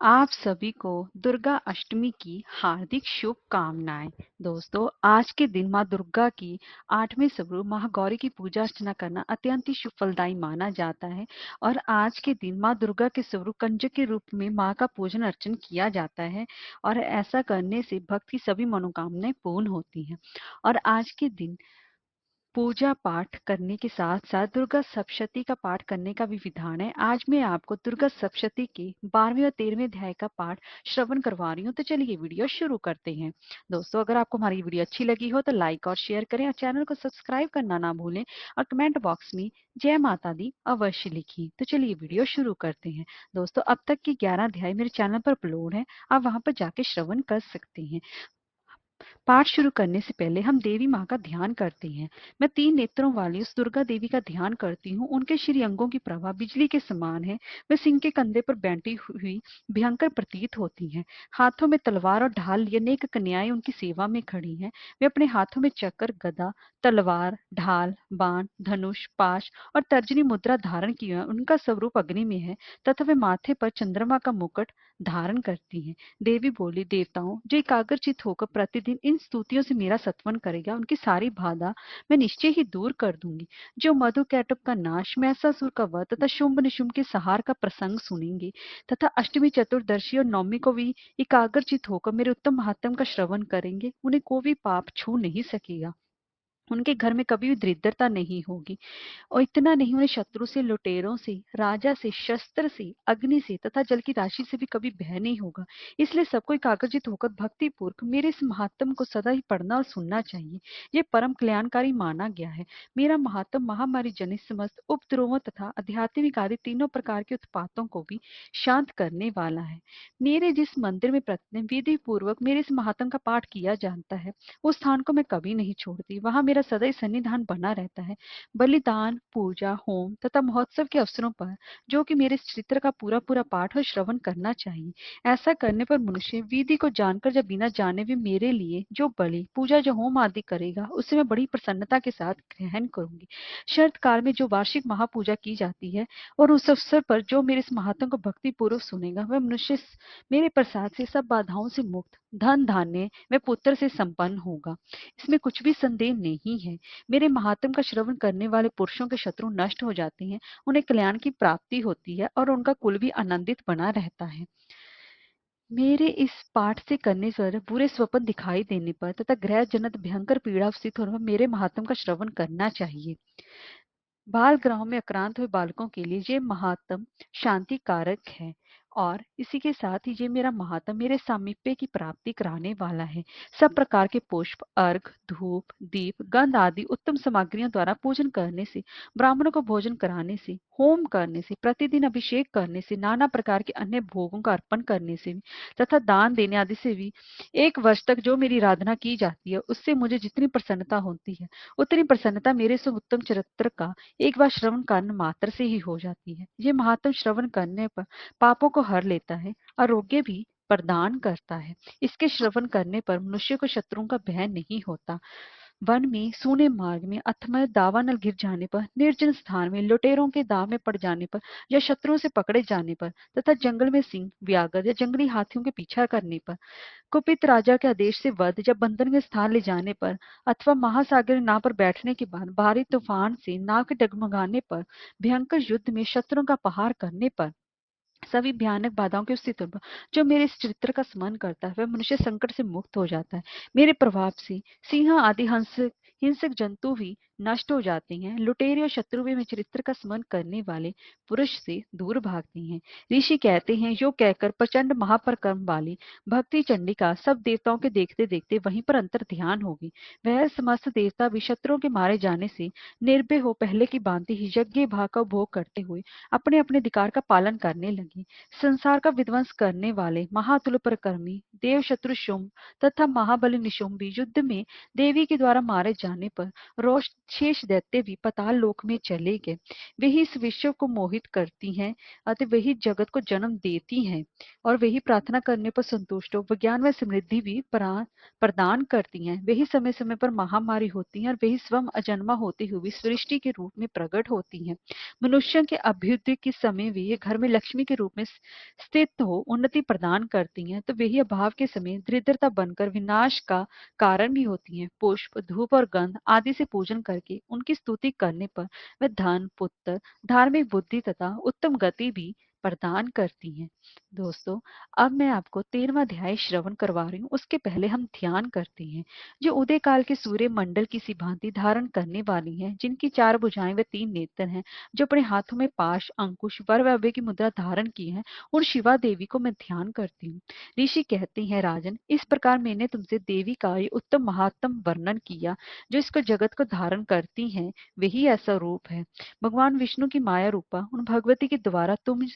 आप सभी को दुर्गा अष्टमी की हार्दिक शुभकामनाएं। दोस्तों, आज के दिन माँ दुर्गा की 8वें स्वरूप महागौरी की पूजा अर्चना करना अत्यंत ही शुभ फलदायी माना जाता है। और आज के दिन माँ दुर्गा के स्वरूप कंजक के रूप में माँ का पूजन अर्चन किया जाता है और ऐसा करने से भक्त की सभी मनोकामनाएं पूर्ण होती हैं। और आज के दिन पूजा पाठ करने के साथ साथ दुर्गा सप्तशती का पाठ करने का भी विधान है। आज मैं आपको दुर्गा सप्तशती के 12वें और 13वें अध्याय का पाठ श्रवण करवा रही हूँ। तो चलिए वीडियो शुरू करते हैं। दोस्तों, अगर आपको हमारी वीडियो अच्छी लगी हो तो लाइक और शेयर करें और चैनल को सब्सक्राइब करना ना भूलें और कमेंट बॉक्स में जय माता दी अवश्य लिखिए। तो चलिए वीडियो शुरू करते हैं। दोस्तों, अब तक के 11 अध्याय मेरे चैनल पर अपलोड है, आप वहां पर जाके श्रवण कर सकते हैं। पाठ शुरू करने से पहले हम देवी माँ का ध्यान करते हैं। मैं 3 नेत्रों वाली उस दुर्गा देवी का ध्यान करती हूँ। उनके श्री अंगों की प्रभा बिजली के समान है। वे सिंह के कंधे पर बैठी हुई भयंकर प्रतीत होती हैं। हाथों में तलवार और ढाल लिए अनेक कन्याएं उनकी सेवा में खड़ी हैं। वे अपने हाथों में चक्र, गदा, तलवार, ढाल, बाण, धनुष, पाश और तर्जनी मुद्रा धारण किए हैं। उनका स्वरूप अग्नि में है तथा वे माथे पर चंद्रमा का मुकुट धारण करती हैं। देवी बोली, देवताओं, जो एकाग्रचित होकर प्रतिदिन इन स्तुतियों से मेरा सत्वन करेगा, उनकी सारी बाधा मैं निश्चय ही दूर कर दूंगी। जो मधु कैटभ का नाश, महिषासुर का वध तथा शुंभ निशुंभ के संहार का प्रसंग सुनेंगे तथा अष्टमी, चतुर्दशी और नवमी को भी एकाग्रचित होकर मेरे उत्तम महात्म का श्रवण करेंगे, उन्हें कोई भी पाप छू नहीं सकेगा। उनके घर में कभी भी दरिद्रता नहीं होगी। और इतना नहीं, उन्हें शत्रु से, लुटेरों से, राजा से, शस्त्र से, अग्नि से तथा जल की राशि से भी कभी भय नहीं होगा। इसलिए सबको एकाग्रचित होकर भक्ति पूर्वक मेरे इस महात्म को सदा ही पढ़ना और सुनना चाहिए। ये परम कल्याणकारी माना गया है। मेरा महात्म महामारी जनित समस्त उपद्रवों तथा आध्यात्मिक आदि तीनों प्रकार के उत्पातों को भी शांत करने वाला है। मेरे जिस मंदिर में प्रतिदिन विधि पूर्वक मेरे इस महात्म का पाठ किया जाता है, उस स्थान को मैं कभी नहीं छोड़ती। वहां मेरा सदा ही सन्निधान बना रहता है। बलिदान, पूजा, होम तथा महोत्सव के अवसरों पर जो कि मेरे चरित्र का पूरा पूरा पाठ और श्रवण करना चाहिए। ऐसा करने पर मनुष्य विधि को जानकर जब बिना जाने भी मेरे लिए जो बलि, पूजा, जो होम आदि करेगा, उसे मैं बड़ी प्रसन्नता के साथ ग्रहण करूंगी। शरत काल में जो वार्षिक महापूजा की जाती है और उस अवसर पर जो मेरे इस महात्म को भक्ति पूर्वक सुनेगा, वह मनुष्य मेरे प्रसाद से सब बाधाओं से मुक्त, धन धान्य व पुत्र से संपन्न होगा। इसमें कुछ भी संदेह नहीं है। मेरे महात्म का श्रवण करने वाले पुरुषों के शत्रु नष्ट हो जाते हैं, उन्हें कल्याण की प्राप्ति होती है और उनका कुल भी आनंदित बना रहता है। मेरे इस पाठ से करने पर बुरे स्वप्न दिखाई देने पर तथा ग्रह जनित भयंकर पीड़ा उपस्थित होने पर मेरे महात्म का श्रवण करना चाहिए। बाल ग्रहों में आक्रांत हुए बालकों के लिए ये महात्म शांति कारक है और इसी के साथ ही ये मेरा महात्म मेरे सामीप्य की प्राप्ति कराने वाला है। सब प्रकार के पुष्प, अर्घ, धूप, दीप, गंध आदि उत्तम सामग्रियों द्वारा पूजन करने से, ब्राह्मणों को भोजन कराने से, होम करने से, प्रतिदिन अभिषेक करने से, नाना प्रकार के अन्य भोगों का अर्पण करने से भी तथा दान देने आदि से भी 1 वर्ष तक जो मेरी आराधना की जाती है, उससे मुझे जितनी प्रसन्नता होती है, उतनी प्रसन्नता मेरे से उत्तम चरित्र का एक बार श्रवण करने मात्र से ही हो जाती है। ये महात्म श्रवण करने पर पापों को हर लेता है, आरोग्य भी प्रदान करता है। इसके श्रवण करने पर मनुष्य को शत्रुओं का भय नहीं होता। वन में, सूने मार्ग में अथवा दावानल गिर जाने पर, निर्जन स्थान में लुटेरों के दाव में पड़ जाने पर या शत्रुओं से पकड़े जाने पर तथा जंगल में सिंह, व्याघ्र या जंगली हाथियों के पीछा करने पर, कुपित राजा के आदेश से वध या बंधन में स्थान ले जाने पर अथवा महासागर नाव पर बैठने के बाद भारी तूफान से नाव के डगमगाने पर, भयंकर युद्ध में शत्रुओं का पहार करने पर, सभी भयानक बाधाओं के स्थिति पर जो मेरे इस चरित्र का स्मरण करता है, वह मनुष्य संकट से मुक्त हो जाता है। मेरे प्रभाव से सिंह आदि हिंसक जंतु भी नष्ट हो जाते हैं। लुटेरे और शत्रु भी मेरे चरित्र का स्मरण करने वाले पुरुष से दूर भागते हैं। ऋषि कहते हैं, जो कहकर प्रचंड महापराक्रम वाली भक्ति चंडिका सब देवताओं के देखते देखते वहीं पर अंतर ध्यान होगी। वह समस्त देवता भी शत्रुओं के मारे जाने से निर्भय हो पहले की भांति ही यज्ञ भाग का उपभोग करते हुए अपने अपने अधिकार का पालन करने लगे। संसार का विध्वंस करने वाले महातुल पराक्रमी देव शत्रु शुंभ तथा महाबली निशुंभ भी युद्ध में देवी के द्वारा मारे जाने पर रोष शेष दैत्य भी पाताल लोक में चले गए। वही इस विश्व को मोहित करती हैं, अतः वही जगत को जन्म देती हैं, और वही प्रार्थना करने पर संतुष्ट हो ज्ञान व समृद्धि भी प्रदान करती हैं। वही समय समय पर महामारी होती हैं, और वही स्वयं अजन्मा होती हुई सृष्टि के रूप में प्रकट होती हैं। मनुष्य के अभ्युदय के समय वे ये घर में लक्ष्मी के रूप में स्थित हो उन्नति प्रदान करती हैं, तो वही अभाव के समय दरिद्रता बनकर विनाश का कारण भी होती हैं। पुष्प, धूप और गंध आदि से पूजन करके उनकी स्तुति करने पर वे धन, पुत्र, धार्मिक बुद्धि तथा उत्तम गति भी प्रदान करती हैं। दोस्तों, अब मैं आपको 13वां अध्याय श्रवण करवा रही हूँ। उसके पहले हम ध्यान करते हैं। जो उदय काल के सूर्य मंडल की सी भांति धारण करने वाली है, जिनकी 4 भुजाएं व 3 नेत्र हैं, जो अपने हाथों में पाश, अंकुश, वर व अभय की मुद्रा धारण की है, उन शिवा देवी को मैं ध्यान करती हूँ। ऋषि कहते हैं, राजन, इस प्रकार मैंने तुमसे देवी का ये उत्तम महात्म वर्णन किया। जो इसको जगत को धारण करती हैं, वही ऐसा रूप है। भगवान विष्णु की माया रूपा उन भगवती के द्वारा तुम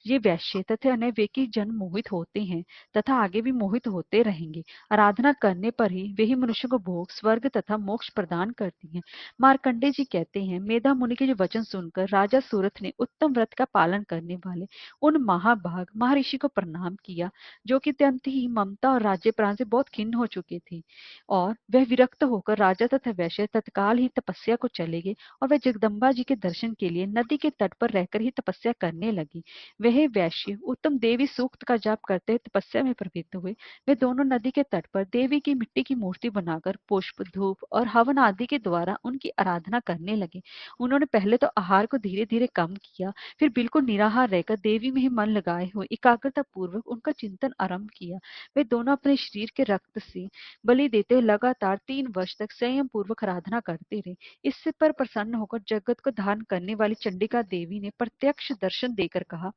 ये वैश्य तथा अनैवेकी जन मोहित होते हैं, तथा आगे भी मोहित होते रहेंगे। आराधना करने पर ही वे ही मनुष्य को भोग, स्वर्ग तथा मोक्ष प्रदान करती हैं। मार्कंडे जी कहते हैं, मेधा मुनि के जो वचन सुनकर राजा सूरथ ने उत्तम व्रत का पालन करने वाले उन महाभाग महर्षि को प्रणाम किया, जो कि अत्यंत ही ममता और राज्य प्राण से बहुत खिन्न हो चुके थे। और वह विरक्त होकर राजा तथा वैश्य तत्काल ही तपस्या को चले गए, और वह जगदम्बा जी के दर्शन के लिए नदी के तट पर रहकर ही तपस्या करने लगी। वह वैश्य उत्तम देवी सूक्त का जाप करते हुए तपस्या में प्रवृत्त हुए। वे दोनों नदी के तट पर देवी की मिट्टी की मूर्ति बनाकर पुष्प, धूप और हवन आदि के द्वारा उनकी आराधना करने लगे। उन्होंने पहले तो आहार को धीरे धीरे कम किया, फिर बिल्कुल निराहार रहकर देवी में ही मन लगाए हुए एकाग्रता पूर्वक उनका चिंतन आरंभ किया। वे दोनों अपने शरीर के रक्त से बलि देते हुए लगातार 3 वर्ष तक संयम पूर्वक आराधना करते रहे। इससे पर प्रसन्न होकर जगत को धारण करने वाली चंडिका देवी ने प्रत्यक्ष दर्शन देकर कहा।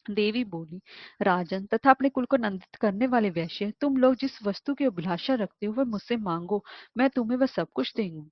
देवी बोली, राजन तथा अपने कुल को नंदित करने वाले वैश्य, तुम लोग जिस वस्तु की अभिलाषा रखते हो वह मुझसे मांगो, मैं तुम्हें वह सब कुछ दूंगी।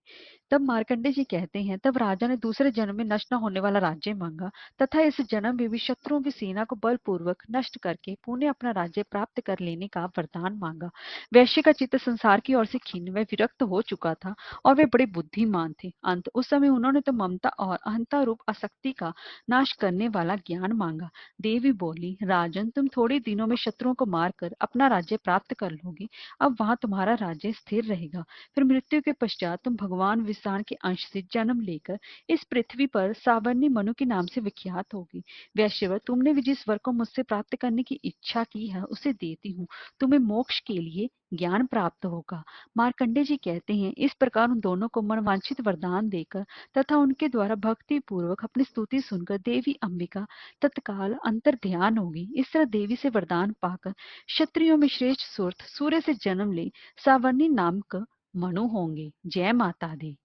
तब मार्कंडे जी कहते हैं, तब राजा ने दूसरे जन्म में नष्ट न होने वाला राज्य मांगा, तथा इस जन्म में भी शत्रुओं की सेना को बलपूर्वक नष्ट करके पुनः अपना राज्य प्राप्त कर लेने का वरदान मांगा। वैश्य का चित्त संसार की ओर से खिन्न व विरक्त हो चुका था, और वे बड़े बुद्धिमान थे। अंत उस समय उन्होंने तो ममता और अहंता रूप आसक्ति का नाश करने वाला ज्ञान मांगा। देवी बोली, राजन, तुम थोड़े दिनों में शत्रुओं को मारकर अपना राज्य प्राप्त कर लोगे। अब वहां तुम्हारा राज्य स्थिर रहेगा। फिर मृत्यु के पश्चात तुम भगवान विष्णु के अंश से जन्म लेकर इस पृथ्वी पर सावर्णी मनु के नाम से विख्यात होगी। वैश्यवर, तुमने भी जिस वर को मुझसे प्राप्त करने की इच्छा की है उसे देती हूँ। तुम्हें मोक्ष के लिए ज्ञान प्राप्त होगा। मार्कंडे जी कहते हैं, इस प्रकार उन दोनों को मनवांछित वरदान देकर तथा उनके द्वारा भक्ति पूर्वक अपनी स्तुति सुनकर देवी अंबिका तत्काल अंतर ध्यान होगी। इस तरह देवी से वरदान पाकर क्षत्रियों में श्रेष्ठ सुरथ सूर्य से जन्म ले सावर्णी नाम का मनु होंगे। जय माता दी।